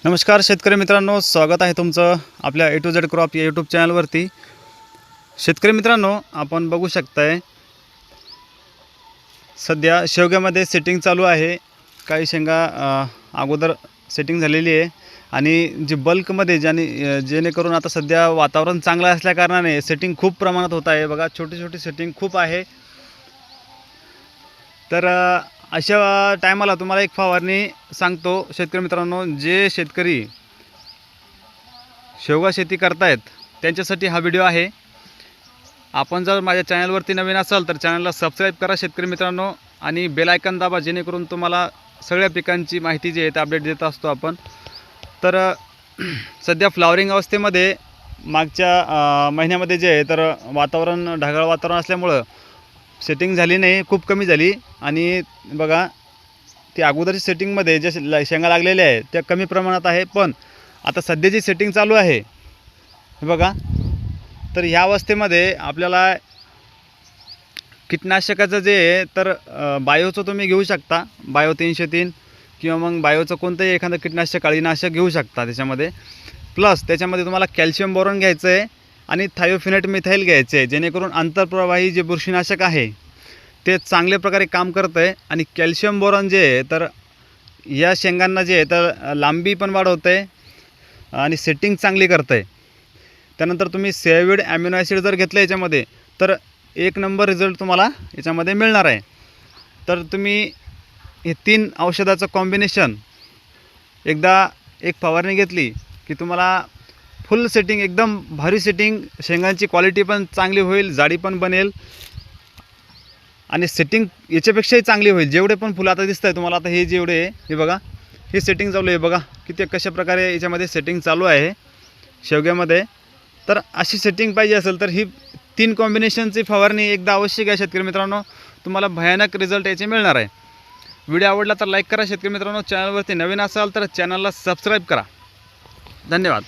नमस्कार शेतकरी मित्रांनो, स्वागत आहे तुमचं आपल्या ए टू झेड क्रॉप या यूट्यूब चॅनलवरती। शेतकरी मित्रांनो, आपण बघू शकताय सध्या शेवग्यामध्ये सेटिंग चालू आहे। काही शेंगा अगोदर सेटिंग झालेली आहे आणि जी बल्कमध्ये जेणेकरून आता सध्या वातावरण चांगलं असल्या कारणाने सेटिंग खूप प्रमाणात होत आहे। बघा, छोटी छोटी सेटिंग खूप आहे। तर अशा टायमाला तुम्हाला एक फवारणी सांगतो शेतकरी मित्रांनो, जे शेतकरी शेवगा शेती करतायत त्यांच्यासाठी हा व्हिडिओ आहे। आपण जर माझ्या चॅनलवरती नवीन असाल तर चॅनलला सबस्क्राईब करा शेतकरी मित्रांनो, आणि बेल आयकॉन दाबा, जेणेकरून तुम्हाला सगळ्या पिकांची माहिती जी आहे ते अपडेट देत असतो आपण। तर सध्या फ्लावरिंग अवस्थेमध्ये मागच्या महिन्यामध्ये जे आहे तर वातावरण ढगाळ वातावरण असल्यामुळं सेटिंग झाली नाही, खूप कमी झाली। आणि बघा, ती अगोदरची सेटिंगमध्ये जे शेंगा लागलेल्या आहे त्या कमी प्रमाणात आहे, पण आता सध्याची सेटिंग चालू आहे हे बघा। तर ह्या अवस्थेमध्ये आपल्याला कीटकनाशकाचं जे आहे तर बायोचं तुम्ही घेऊ शकता, बायो 303 किंवा मग बायोचं कोणतंही एखादं कीटकनाशक, अळीनाशक घेऊ शकता त्याच्यामध्ये। प्लस त्याच्यामध्ये तुम्हाला कॅल्शियम बोरॉन घ्यायचं आहे आणि थायोफिनेट मिथाइल घ्यायचं आहे, जेणेकरून आंतरप्रवाही जे बुरशीनाशक आहे ते चांगल्या प्रकारे काम करतं आहे। आणि कॅल्शियम बोरॉन जे आहे तर या शेंगांना जे आहे तर लांबी पण वाढवतं आहे आणि सेटिंग चांगली करतं आहे। त्यानंतर तुम्ही सेविड ॲमिनो ॲसिड जर घेतलं याच्यामध्ये तर एक नंबर रिझल्ट तुम्हाला याच्यामध्ये मिळणार आहे। तर तुम्ही हे 3 औषधाचं कॉम्बिनेशन एकदा एक फवारणी घेतली की तुम्हाला फुल सेटिंग, एकदम भारी सेटिंग, शेंगांची क्वालिटी पण चांगली होईल, जाडी पण बनेल आणि सेटिंग याच्यापेक्षाही चांगली होईल। जेवढे पण फुलं आता दिसत आहे तुम्हाला, आता हे जेवढे आहे हे बघा, हे सेटिंग चालू आहे बघा, की ते कशा प्रकारे याच्यामध्ये सेटिंग चालू आहे शेवग्यामध्ये। तर अशी सेटिंग पाहिजे असेल तर ही 3 कॉम्बिनेशनची फवारणी एकदा अवश्य घ्या शेतकरी मित्रांनो, तुम्हाला भयानक रिझल्ट याचे मिळणार आहे। व्हिडिओ आवडला तर लाईक करा शेतकरी मित्रांनो, चॅनलवरती नवीन असाल तर चॅनलला सबस्क्राईब करा। धन्यवाद।